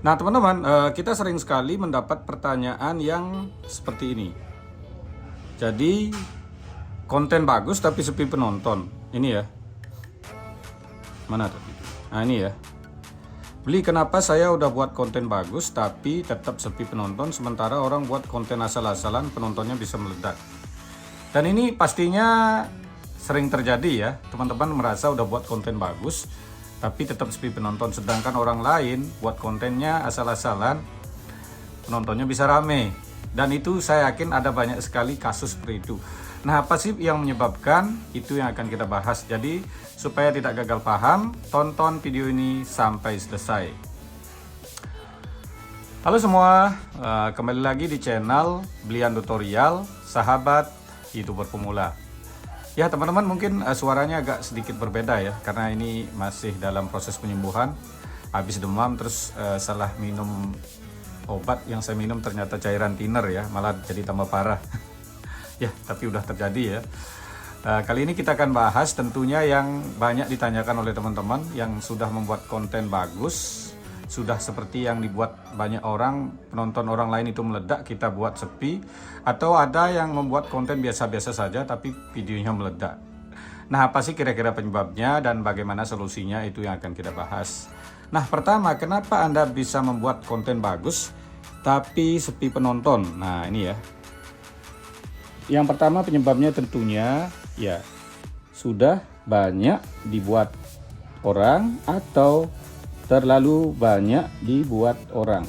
Nah teman-teman, kita sering sekali mendapat pertanyaan yang seperti ini. Jadi konten bagus tapi sepi penonton. Ini ya. Mana tuh? Nah ini ya. Beli, kenapa saya udah buat konten bagus tapi tetap sepi penonton, sementara orang buat konten asal-asalan penontonnya bisa meledak. Dan ini pastinya sering terjadi ya. Teman-teman merasa udah buat konten bagus tapi tetap sepi penonton, sedangkan orang lain buat kontennya asal-asalan penontonnya bisa rame. Dan itu saya yakin ada banyak sekali kasus seperti itu. Nah, apa sih yang menyebabkan? Itu yang akan kita bahas. Jadi supaya tidak gagal paham, tonton video ini sampai selesai. Halo semua, kembali lagi di channel Blian Tutorial, sahabat YouTuber pemula. Ya teman-teman, mungkin suaranya agak sedikit berbeda ya, karena ini masih dalam proses penyembuhan. Habis demam terus salah minum obat, yang saya minum ternyata cairan thinner ya, malah jadi tambah parah. Ya tapi udah terjadi ya. Kali ini kita akan bahas tentunya yang banyak ditanyakan oleh teman-teman yang sudah membuat konten bagus, sudah seperti yang dibuat banyak orang, penonton orang lain itu meledak, kita buat sepi. Atau ada yang membuat konten biasa-biasa saja tapi videonya meledak. Nah, apa sih kira-kira penyebabnya dan bagaimana solusinya, itu yang akan kita bahas. Nah, pertama, kenapa Anda bisa membuat konten bagus tapi sepi penonton? Nah, ini ya. Yang pertama penyebabnya tentunya ya sudah banyak dibuat orang atau terlalu banyak dibuat orang.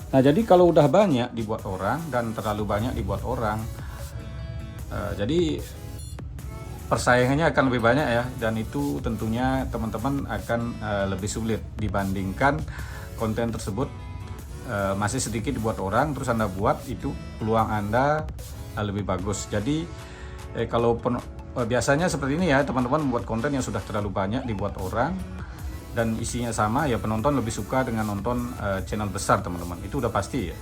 Nah, jadi kalau udah banyak dibuat orang dan terlalu banyak dibuat orang, jadi persaingannya akan lebih banyak ya, dan itu tentunya teman-teman akan lebih sulit dibandingkan konten tersebut masih sedikit dibuat orang, terus Anda buat, itu peluang Anda lebih bagus. Jadi kalau biasanya seperti ini ya, teman-teman membuat konten yang sudah terlalu banyak dibuat orang dan isinya sama, ya penonton lebih suka dengan nonton channel besar teman-teman, itu udah pasti ya.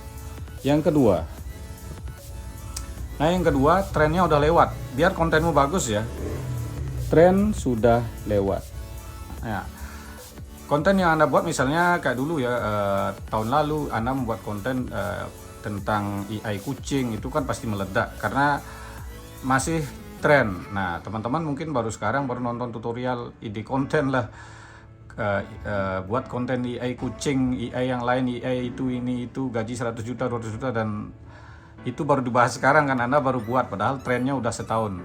Yang kedua, trennya udah lewat. Biar kontenmu bagus ya, tren sudah lewat. Nah, konten yang Anda buat misalnya kayak dulu ya, tahun lalu Anda membuat konten tentang AI kucing, itu kan pasti meledak karena masih tren. Nah, teman-teman mungkin baru sekarang baru nonton tutorial ide konten lah, buat konten AI kucing, AI yang lain, AI itu, ini itu, gaji 100 juta 200 juta, dan itu baru dibahas sekarang kan, Anda baru buat padahal trennya udah setahun.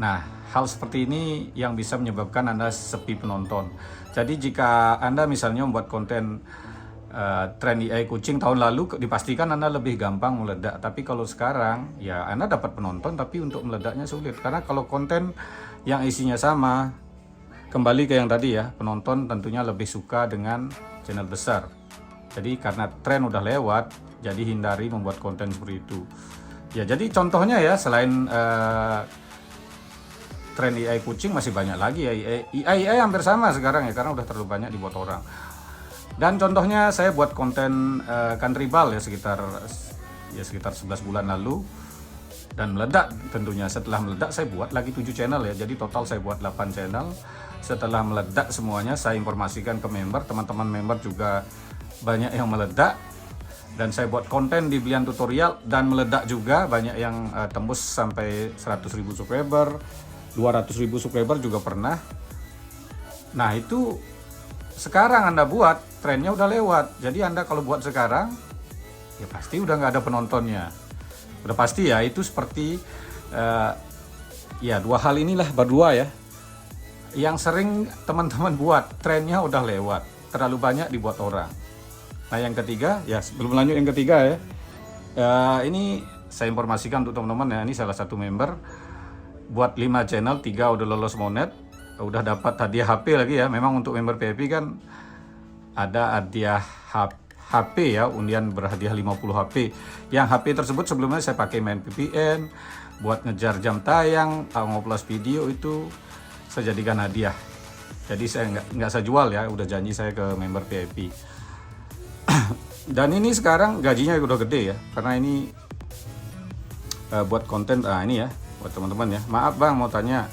Nah, hal seperti ini yang bisa menyebabkan Anda sepi penonton. Jadi jika Anda misalnya membuat konten tren AI kucing tahun lalu, dipastikan Anda lebih gampang meledak. Tapi kalau sekarang ya Anda dapat penonton tapi untuk meledaknya sulit, karena kalau konten yang isinya sama, kembali ke yang tadi ya, penonton tentunya lebih suka dengan channel besar. Jadi karena tren udah lewat, jadi hindari membuat konten seperti itu. Ya jadi contohnya ya, selain tren AI kucing masih banyak lagi ya, AI hampir sama sekarang ya, karena udah terlalu banyak dibuat orang. Dan contohnya saya buat konten country ball ya sekitar 11 bulan lalu, dan meledak tentunya. Setelah meledak saya buat lagi 7 channel ya, jadi total saya buat 8 channel. Setelah meledak semuanya saya informasikan ke member, teman-teman member juga banyak yang meledak, dan saya buat konten di Blian Tutorial dan meledak juga, banyak yang tembus sampai 100.000 subscriber, 200.000 subscriber juga pernah. Nah, itu sekarang Anda buat, trennya udah lewat. Jadi Anda kalau buat sekarang ya pasti udah nggak ada penontonnya, udah pasti ya. Itu seperti ya dua hal inilah berdua ya yang sering teman-teman buat, trennya udah lewat, terlalu banyak dibuat orang. Nah, yang ketiga ya, sebelum lanjut yang ketiga ya, ini saya informasikan untuk teman-teman ya, ini salah satu member buat 5 channel, 3 udah lolos monet, udah dapat hadiah HP lagi ya. Memang untuk member VIP kan ada hadiah HP ya, undian berhadiah 50 HP. Yang HP tersebut sebelumnya saya pakai main VPN, buat ngejar jam tayang, ngoplos video, itu saya jadikan hadiah. Jadi saya nggak saya jual ya, udah janji saya ke member VIP. Dan ini sekarang gajinya udah gede ya, karena ini buat konten ini ya buat teman-teman ya. Maaf Bang, mau tanya,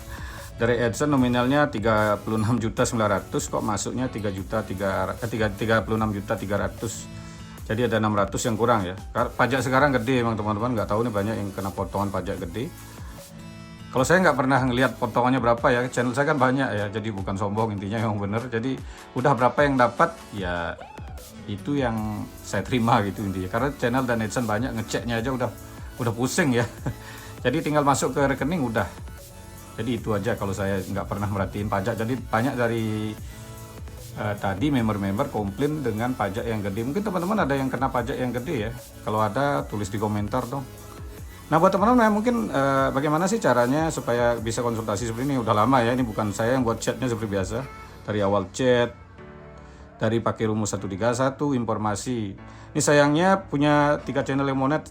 Dari AdSense nominalnya 36.900.000 kok masuknya 36.300.000. Jadi ada 600 yang kurang ya. Pajak sekarang gede emang teman-teman, nggak tahu nih banyak yang kena potongan pajak gede. Kalau saya nggak pernah ngelihat potongannya berapa ya, channel saya kan banyak ya, jadi bukan sombong intinya yang bener. Jadi udah berapa yang dapat ya itu yang saya terima gitu intinya. Karena channel dan AdSense banyak, ngeceknya aja udah pusing ya. Jadi tinggal masuk ke rekening udah. Jadi itu aja kalau saya nggak pernah merhatiin pajak. Jadi banyak dari tadi member-member komplain dengan pajak yang gede. Mungkin teman-teman ada yang kena pajak yang gede ya. Kalau ada tulis di komentar dong. Nah buat teman-teman mungkin bagaimana sih caranya supaya bisa konsultasi seperti ini. Udah lama ya, ini bukan saya yang buat chatnya seperti biasa. Dari awal chat, dari pakai rumus 131, informasi. Ini sayangnya punya 3 channel Lemonet.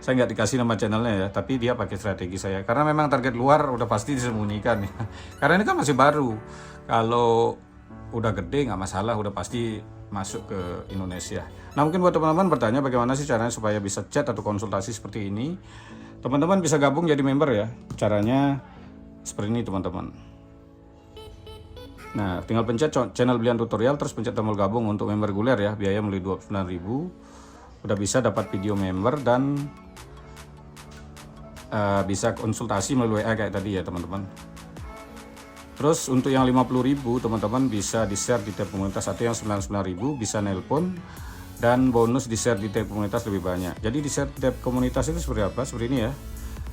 Saya nggak dikasih nama channelnya ya, tapi dia pakai strategi saya. Karena memang target luar udah pasti disembunyikan ya. Karena ini kan masih baru. Kalau udah gede nggak masalah, udah pasti masuk ke Indonesia. Nah mungkin buat teman-teman bertanya bagaimana sih caranya supaya bisa chat atau konsultasi seperti ini. Teman-teman bisa gabung jadi member ya. Caranya seperti ini teman-teman. Nah tinggal pencet channel Blian Tutorial, terus pencet tombol gabung untuk member reguler ya. Biaya mulai 29.000. Udah bisa dapat video member dan bisa konsultasi melalui WA kayak tadi ya teman-teman. Terus untuk yang 50.000 teman-teman bisa di share di tab komunitas, atau yang 99.000 bisa nelpon dan bonus di share di tab komunitas lebih banyak. Jadi di share di tab komunitas itu seperti apa? Seperti ini ya.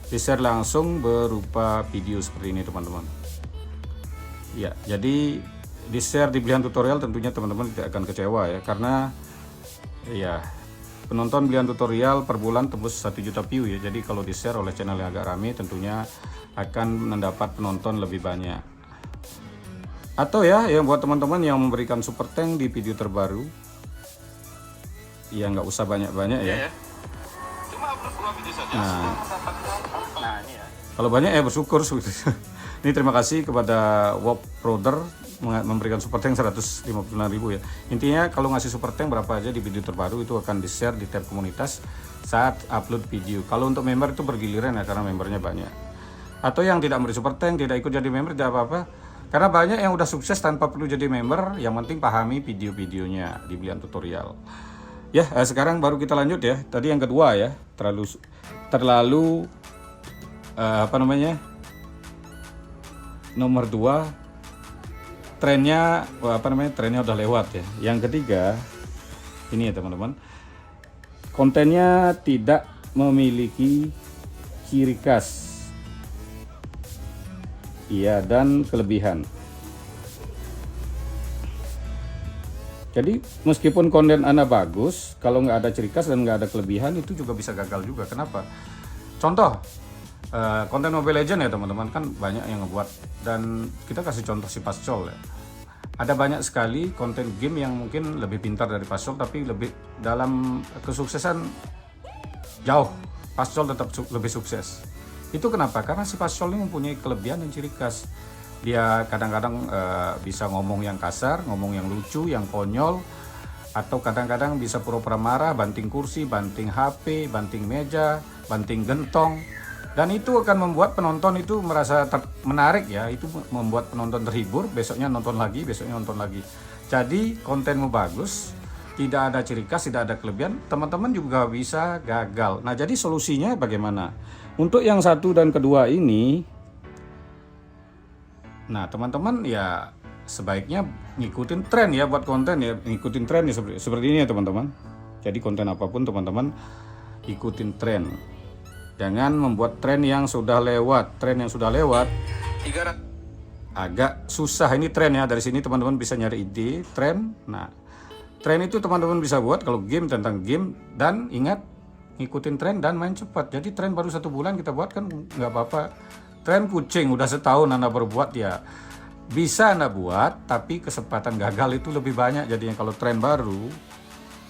Di share langsung berupa video seperti ini teman-teman. Ya, jadi di share di Blian Tutorial tentunya teman-teman tidak akan kecewa ya, karena ya penonton Blian Tutorial per bulan tembus 1 juta view ya. Jadi kalau di share oleh channel yang agak rame tentunya akan mendapat penonton lebih banyak. Atau ya yang buat teman-teman yang memberikan super thank di video terbaru, ya nggak usah banyak-banyak ya. Nah, ini ya. Kalau banyak ya bersyukur. Ini terima kasih kepada Wop Brother memberikan super thank 159.000 ya. Intinya kalau ngasih super thank berapa aja di video terbaru itu akan di share di tab komunitas saat upload video. Kalau untuk member itu bergiliran ya, karena membernya banyak. Atau yang tidak memberi super thank, tidak ikut jadi member, tidak apa-apa. Karena banyak yang udah sukses tanpa perlu jadi member, yang penting pahami video-videonya di Blian Tutorial. Ya, sekarang baru kita lanjut ya. Tadi yang kedua ya, terlalu apa namanya? Nomor 2, trennya trennya udah lewat ya. Yang ketiga, ini ya teman-teman. Kontennya tidak memiliki ciri khas. Iya, dan kelebihan. Jadi meskipun konten Anda bagus, kalau nggak ada ciri khas dan nggak ada kelebihan itu juga bisa gagal juga. Kenapa? Contoh, konten Mobile Legends ya teman-teman, kan banyak yang ngebuat, dan kita kasih contoh si Pascol ya. Ada banyak sekali konten game yang mungkin lebih pintar dari Pascol, tapi lebih dalam kesuksesan jauh Pascol tetap lebih sukses. Itu kenapa? Karena si Pascol ini mempunyai kelebihan dan ciri khas. Dia kadang-kadang bisa ngomong yang kasar, ngomong yang lucu, yang konyol, atau kadang-kadang bisa pura-pura marah, banting kursi, banting HP, banting meja, banting gentong. Dan itu akan membuat penonton itu merasa menarik ya. Itu membuat penonton terhibur, besoknya nonton lagi, besoknya nonton lagi. Jadi kontenmu bagus, tidak ada ciri khas, tidak ada kelebihan, teman-teman juga bisa gagal. Nah jadi solusinya bagaimana? Untuk yang 1 dan kedua ini, nah teman-teman ya sebaiknya ngikutin tren ya buat konten ya, ngikutin tren ya seperti ini ya teman-teman. Jadi konten apapun teman-teman ikutin tren. Jangan membuat tren yang sudah lewat. Tren yang sudah lewat agak susah. Ini tren ya, dari sini teman-teman bisa nyari ide tren. Nah tren itu teman-teman bisa buat kalau game tentang game, dan ingat ngikutin tren dan main cepat. Jadi tren baru 1 bulan kita buat kan nggak apa-apa. Tren kucing udah setahun Anda berbuat ya bisa Anda buat, tapi kesempatan gagal itu lebih banyak. Jadinya kalau tren baru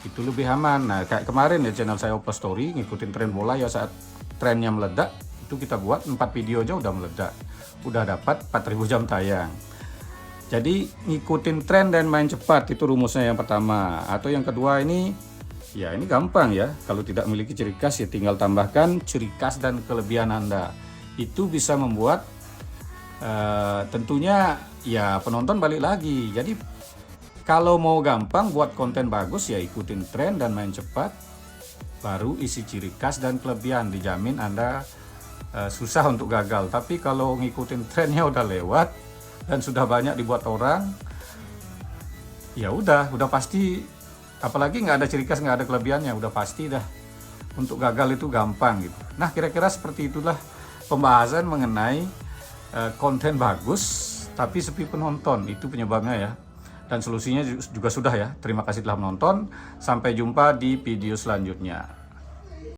itu lebih aman. Nah kayak kemarin ya channel saya upload story ngikutin tren bola ya, saat trennya meledak itu kita buat 4 video aja udah meledak, udah dapat 4.000 jam tayang. Jadi ngikutin tren dan main cepat itu rumusnya yang pertama. Atau yang kedua ini ya ini gampang ya, kalau tidak memiliki ciri khas ya tinggal tambahkan ciri khas dan kelebihan Anda. Itu bisa membuat Tentunya ya penonton balik lagi. Jadi kalau mau gampang buat konten bagus ya ikutin tren dan main cepat. Baru isi ciri khas dan kelebihan, dijamin Anda susah untuk gagal. Tapi kalau ngikutin trennya udah lewat dan sudah banyak dibuat orang, ya udah pasti, apalagi nggak ada ciri khas, nggak ada kelebihannya, udah pasti dah untuk gagal itu gampang gitu. Nah, kira-kira seperti itulah pembahasan mengenai konten bagus tapi sepi penonton, itu penyebabnya ya. Dan solusinya juga sudah ya. Terima kasih telah menonton. Sampai jumpa di video selanjutnya.